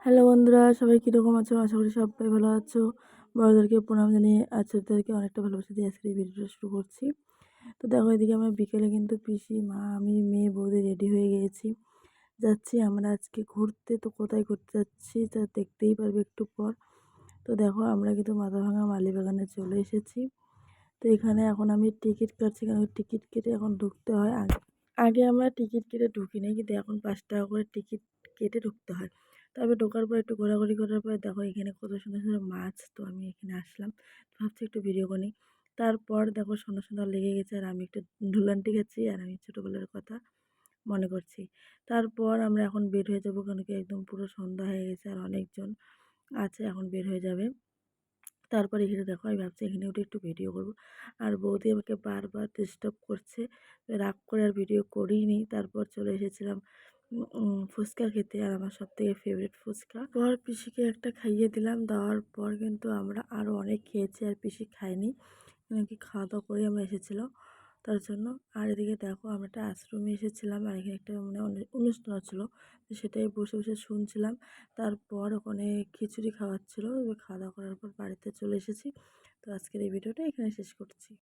Hello বন্ধুরা, সবাই কীরকম আছো? আশা করি সবাই ভালো আছো। বড়োদেরকে প্রণাম জানিয়ে আর ছোটদেরকে অনেকটা ভালোবাসা দিয়ে আজকে এই ভিডিওটা শুরু করছি। তো দেখো, এদিকে আমরা বিকেলে কিন্তু পিসি, মা, আমি, মেয়ে, বৌদি রেডি হয়ে গিয়েছি। যাচ্ছি আমরা আজকে ঘুরতে। তো কোথায় ঘুরতে যাচ্ছি তা দেখতেই পারবে একটু পর। তো দেখো, আমরা কিন্তু মাথাভাঙা মালিবাগানে চলে এসেছি। তো এখানে এখন আমি টিকিট কাটছি, কারণ টিকিট কেটে এখন ঢুকতে হয়। আগে আগে আমরা টিকিট কেটে ঢুকিনি, কিন্তু এখন 5 টাকা করে টিকিট কেটে ঢুকতে হয়। তবে ঢোকার পর একটু ঘোরাঘুরি করার পরে দেখো এখানে কত সুন্দর সুন্দর মাছ। তো আমি এখানে আসলাম, ভাবছি একটু ভিডিও করি। তারপর দেখো সন্ধ্যা সন্ধ্যা লেগে গেছে, আর আমি একটু ঢুলান্টি খাচ্ছি, আর আমি ছোটোবেলার কথা মনে করছি। তারপর আমরা এখন বের হয়ে যাবো, কারণ কি একদম পুরো সন্ধ্যা হয়ে গেছে, আর অনেকজন আছে, এখন বের হয়ে যাবে। তারপর এখানে দেখো আমি ভাবছি এখানে উঠে একটু ভিডিও করব, আর বৌদি আমাকে বারবার ডিস্টার্ব করছে। রাগ করে আর ভিডিও করিনি। তারপর চলে এসেছিলাম ফুচকা খেতে, আর আমার সবথেকে ফেভারিট ফুচকা। পর পিসিকে একটা খাইয়ে দিলাম, দেওয়ার পর কিন্তু আমরা আরও অনেক খেয়েছি, আর পিসি খায়নি, নাকি খাওয়া দাওয়া করে আমরা এসেছিলাম তার জন্য। আর এদিকে দেখো আমরা একটা আশ্রমে এসেছিলাম, আর এখানে একটা অনুষ্ঠান হচ্ছিলো, তো সেটাই বসে বসে শুনছিলাম। তারপর ওখানে খিচুড়ি খাওয়াচ্ছিলো। খাওয়া দাওয়া করার পর বাড়িতে চলে এসেছি। তো আজকের এই ভিডিওটা এখানে শেষ করছি।